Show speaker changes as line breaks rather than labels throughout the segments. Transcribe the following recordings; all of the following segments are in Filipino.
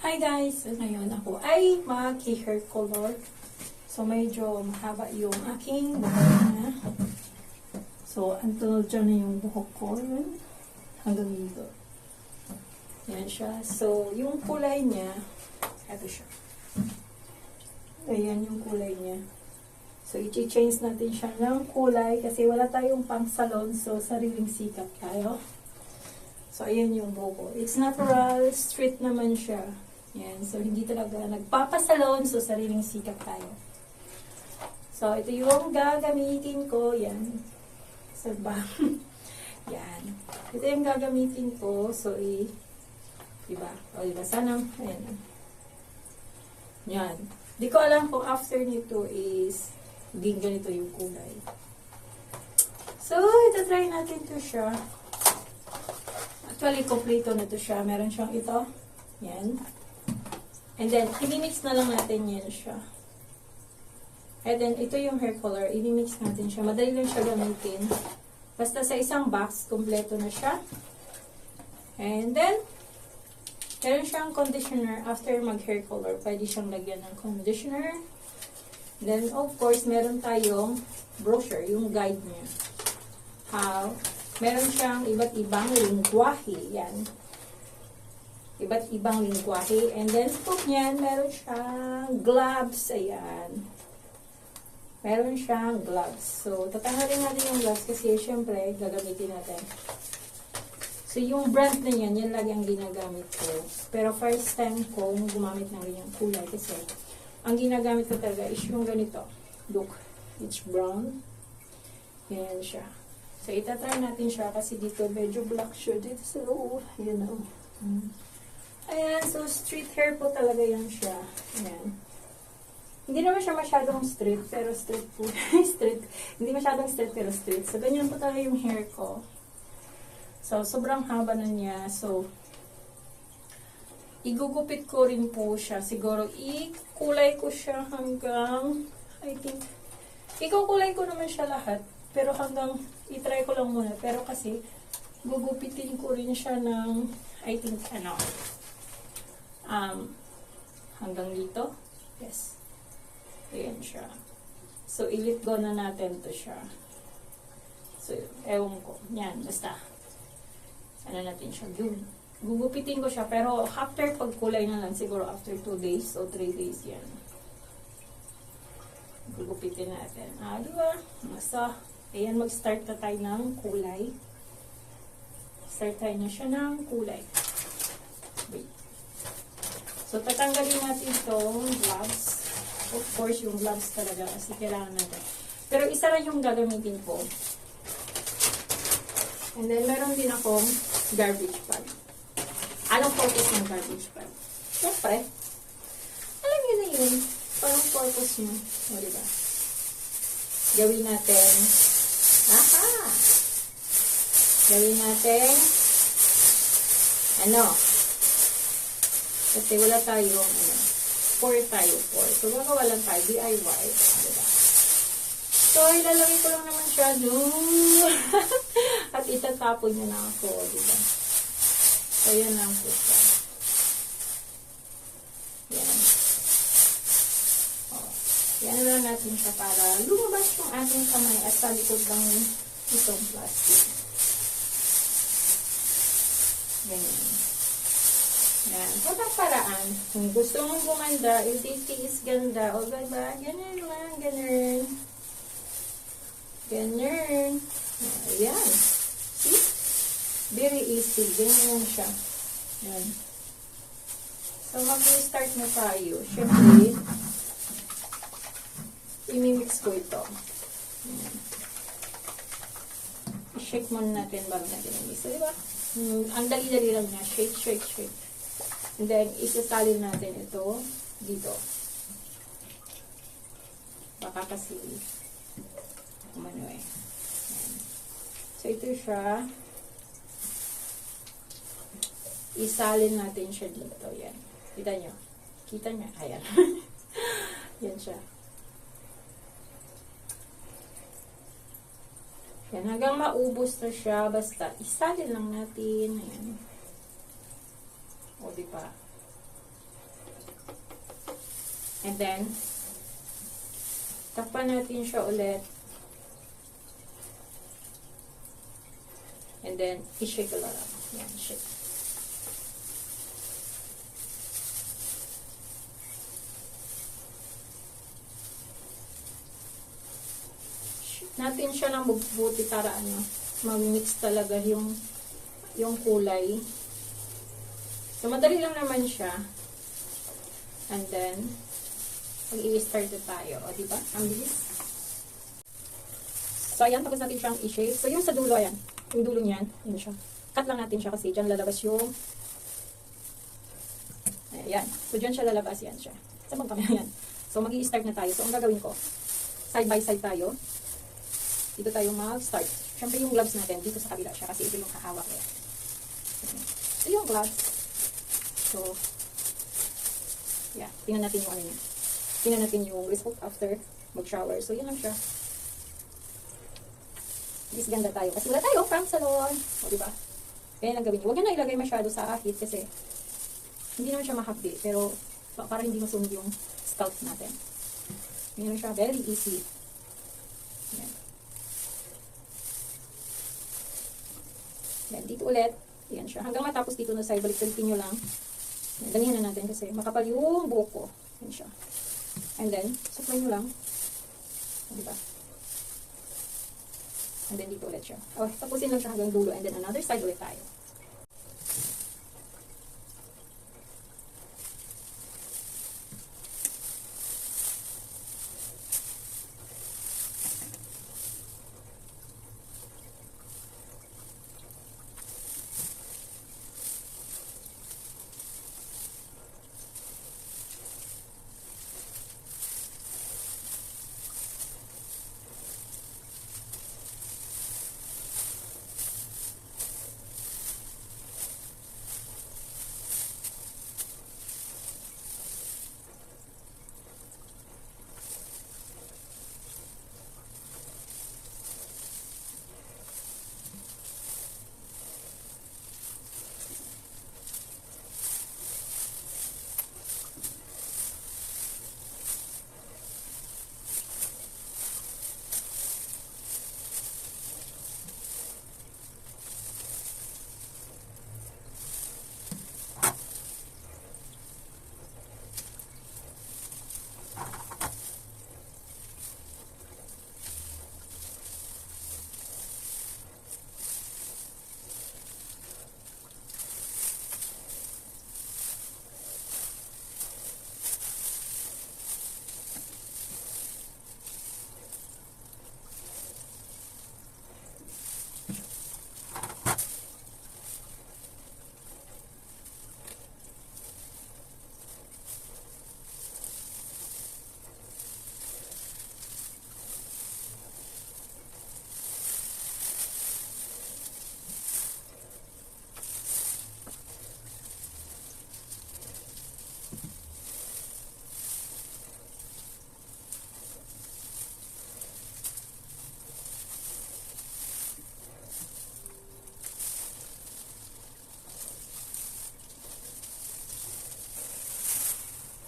Hi guys! So, ngayon ako ay mag-hair color. So, medyo mahaba yung aking buhok na. So, ang tunod dyan na yung buhok ko. Yun. Hanggang dito. Yan siya. So, yung kulay niya, ito siya. Ayan yung kulay niya. So, i-change natin siya ng kulay kasi wala tayong pang salon. So, sariling sikap tayo. So, ayan yung buhok ko. It's natural, straight naman siya. Yan. So, hindi talaga nagpapasalon. So, sariling sikap tayo. So, ito yung gagamitin ko. Yan. So, ba? Yan. Ito yung gagamitin ko. So, diba? O, diba? Sana, ayan. Yan. Di ko alam kung after nito is maging ganito yung kulay. So, ito try natin to siya. Actually, kompleto na to siya. Meron siyang ito. Yan. And then, i-mix na lang natin yan siya. And then, ito yung hair color. I-mix natin siya. Madali lang siya gamitin. Basta sa isang box, kompleto na siya. And then, meron siyang conditioner. After mag-hair color, pwede siyang lagyan ng conditioner. Then, of course, meron tayong brochure, yung guide niya. How? Meron siyang iba't ibang lingwahe. Yan. Iba't ibang lingwahe. And then, po niyan, meron siyang gloves. Ayan. Meron siyang gloves. So, tatanggalin natin yung gloves kasi, syempre, gagamitin natin. So, yung brand na yan, yan lagi ang ginagamit ko. Pero, first time ko, gumamit ng ganyang kulay kasi, ang ginagamit ko talaga is yung ganito. Look. It's brown. Yan siya. So, itatry natin siya kasi dito, medyo black siya dito. So, you know. Ayan, so straight hair po talaga yan siya. Ayan. Hindi naman siya masyadong straight, pero straight po. Straight. Hindi masyadong straight, pero straight. So, ganyan po talaga yung hair ko. So, sobrang haba na niya. So, igugupit ko rin po siya. Siguro, ikulay ko siya hanggang, I think, ikukulay ko naman siya lahat. Pero hanggang, itry ko lang muna. Pero kasi, gugupitin ko rin siya ng, I think, hanggang dito. Yes. Ayan siya. So, i-let go na natin to siya. So, ewan ko. Yan, basta. Ano natin siya. Gugupitin ko siya. Pero, after pagkulay na lang, siguro after 2 days o 3 days yan. Gugupitin natin. Diba? So, ayan, mag-start na tayo ng kulay. Start tayo na siya ng kulay. Wait. So, tatanggalin natin itong gloves. Of course, yung gloves talaga kasi kailangan natin. Pero isa lang yung gagamitin ko. And then, meron din akong garbage bag. Anong purpose ng garbage bag? Siyempre, alam nyo na yun. Parang purpose nyo. O, diba? Gawin natin. Aha! Gawin natin. Kasi wala tayong, pour tayo, pour. So, gagawa lang tayo, DIY. Diba? So, ilalagay ko lang naman siya, At itatapon niya na ako, diba? So, yan lang po siya. Yan. Yan lang natin siya para lumabas yung ating kamay at sa likod ng itong plastic. Ganyan. Yan. Patang paraan. Kung gusto mong gumanda, ititiis ganda. O diba? Ganyan lang. Ganyan. Ganyan. Ayan. See? Very easy. Ganyan lang siya. Yan. So, mag-start na tayo. Siyempre, imimix ko ito. Ayan. I-shake muna natin bago natin i-mix. So, diba? Ang dali-dali lang niya. Shake, shake, shake. And then, isasalin natin ito dito. Baka kasi kumano eh. Ayan. So, ito siya. Isalin natin siya dito. Yan. Kita nyo? Kita nyo? Ayan. Yan siya. Yan. Hanggang maubos na siya. Basta, isalin lang natin. Ayan. O, diba? And then, takpan natin siya ulit. And then, i-shake ko lang. Yan, shake. Natin siya ng mabuti para mag-mix talaga yung kulay. So, madali lang naman siya. And then, mag-i-start na tayo. O, diba? Ang bilis. So, ayan. Tapos natin siyang i-shake. So, yung sa dulo, ayan. Yung dulo niyan. Ayan siya. Cut lang natin siya kasi dyan lalabas yung ayan. So, dyan siya lalabas. Yan siya. Sa bang kami. Ayan. So, mag-i-start na tayo. So, ang gagawin ko, side by side tayo. Dito tayo mag-start. Siyempre yung gloves natin, dito sa kabila siya kasi ito yung kahawak niya. Ito yung gloves. So, yeah. Tingnan natin yung ano niya. Tingnan natin yung result after mag-shower. So, yan lang siya. Is ganda tayo. Kasi wala tayo pang salon. O, diba? Kaya lang gawin niyo. Huwag na ilagay masyado sa heat kasi hindi naman siya mahapdi. Pero, para hindi masunog yung scalp natin. Yan lang siya. Very easy. Yan. Yan, dito ulit. Yan siya. Hanggang matapos dito na side, balik-balikin nyo lang. Damihan na natin kasi makapal yung buhok ko. Yan siya. And then, suklay nyo lang. Diba? And then, dito ulit siya. Oh, tapusin lang siya hanggang dulo. And then, another side ulit tayo.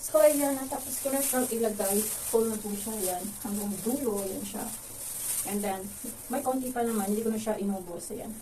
So, ayan, natapos ko na siyang ilagay. Full na po siya, yan. Hanggang dulo, yan siya. And then, may konti pa naman, hindi ko na siya inubos, ayan.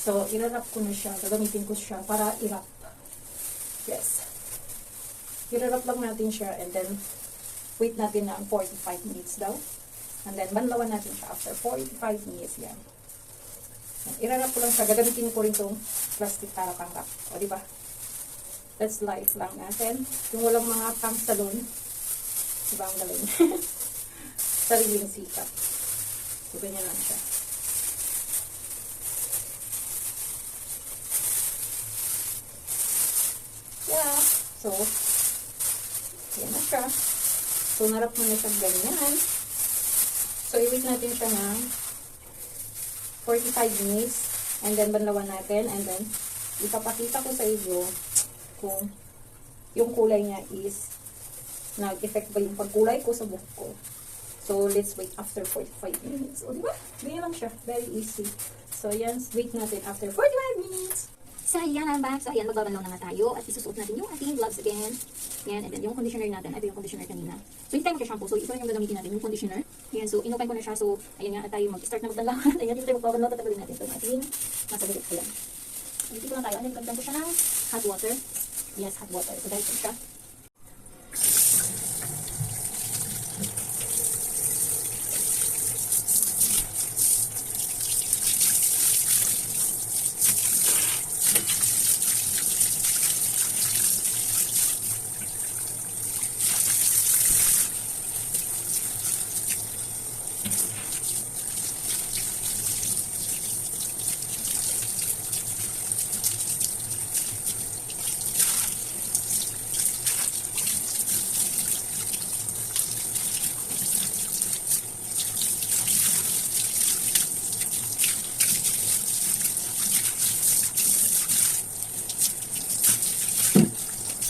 So, irarap ko na siya. Gagamitin ko siya para irap. Yes. Irarap lang natin siya and then, wait natin ng 45 minutes daw. And then, banlawan natin siya after 45 minutes, yan. Irarap ko lang siya. Gagamitin ko rin itong plastic para pang wrap. O, diba? That's life lang natin. Yung walang mga pang salon, diba ang galing? Sariling sikap. So, ganyan lang siya. Yeah. So, yan na siya. So, narap mo na siyang ganyan. So, i-wait natin siya ng 45 minutes. And then, banlawan natin. And then, ipapakita ko sa iyo kung yung kulay niya is nag-effect ba yung pagkulay ko sa buhok ko. So, let's wait after 45 minutes. O, diba? Ganyan lang siya. Very easy. So, yan. Wait natin after 45 minutes.
So, yan ang bag. So, ayan, magbabanlaw na nga tayo. At isusuot natin yung ating gloves again. Yan, and then yung conditioner natin. Ito yung conditioner kanina. So, hindi tayo mag-shampoo. So, ito yung gagamitin natin, yung conditioner. Yan, so, inopen ko na siya. So, ayan nga, tayo mag-start na magbanlawan. Ayan, dito tayo magbabanlaw. Tatagalin natin. So, ating nasa gulit. Ayan. Dito lang tayo. Ayan, gagdan ko siya ng hot water. Yes, hot water. So, dahil ko siya.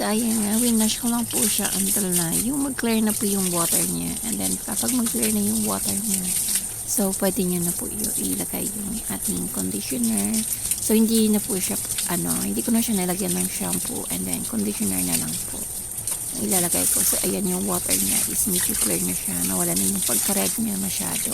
So, ayan nga, winash ko lang po siya until na yung mag-clear na po yung water niya. And then, kapag mag-clear na yung water niya, so, pwede nyo na po ilagay yung ating conditioner. So, hindi na po siya, hindi ko na siya nalagyan ng shampoo and then conditioner na lang po. Ilalagay ko. So, ayan yung water niya is medyo clear na siya. Nawala na yung pagka-red niya masyado.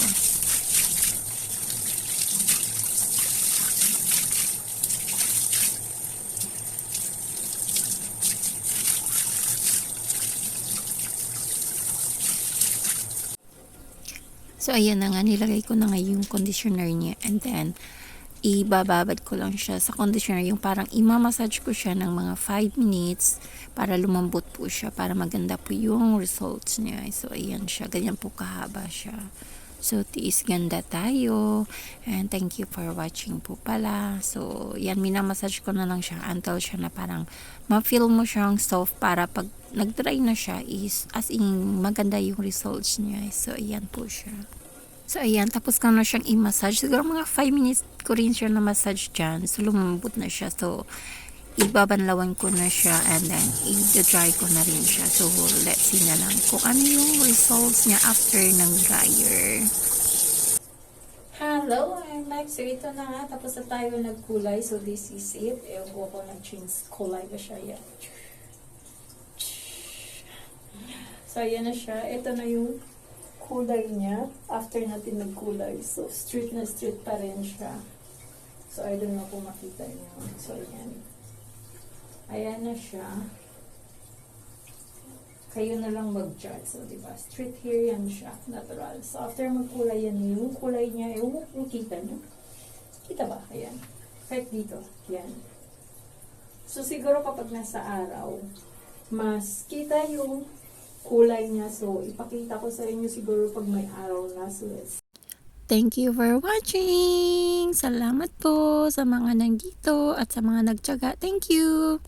So, ayan na nga, nilagay ko na nga yung conditioner niya and then, ibababad ko lang siya sa conditioner, yung parang imamassage ko siya ng mga 5 minutes para lumambot po siya, para maganda po yung results niya. So, ayan siya, ganyan po kahaba siya. So, tiis ganda tayo and thank you for watching po pala. So, yan, minamassage ko na lang siya until siya na parang ma-feel mo siyang soft para pag nag-dry na siya is as in maganda yung results niya. So, ayan po siya. So, ayan, tapos ko na siyang i-massage. Siguro mga 5 minutes ko rin siya na-massage dyan. So, lumambot na siya. So, ibabanlawan ko na siya and then i-dry ko na rin siya. So, let's see na lang kung ano yung results niya after ng dryer.
Hello, I'm back. So, ito na nga. Tapos na tayo nagkulay. So, this is it. Ewan ko kung nag-change kulay ba siya. Yan. So, ayan na siya. Ito na yung kulay niya after natin nagkulay. So, straight na straight pa rin siya. So, I don't know kung makita niyo. So, ayan. Ayan na siya. Kayo na lang mag-judge. So, diba? Straight hair yan siya. Natural. So, after magkulay yan, yung kulay niya, yung kita niyo. Kita ba? Ayan. Kahit dito. Yan. So, siguro kapag nasa araw, mas kita yung kulay niya. So, ipakita ko sa inyo siguro pag may araw na. So,
Thank you for watching! Salamat po sa mga nandito at sa mga nagtiyaga. Thank you!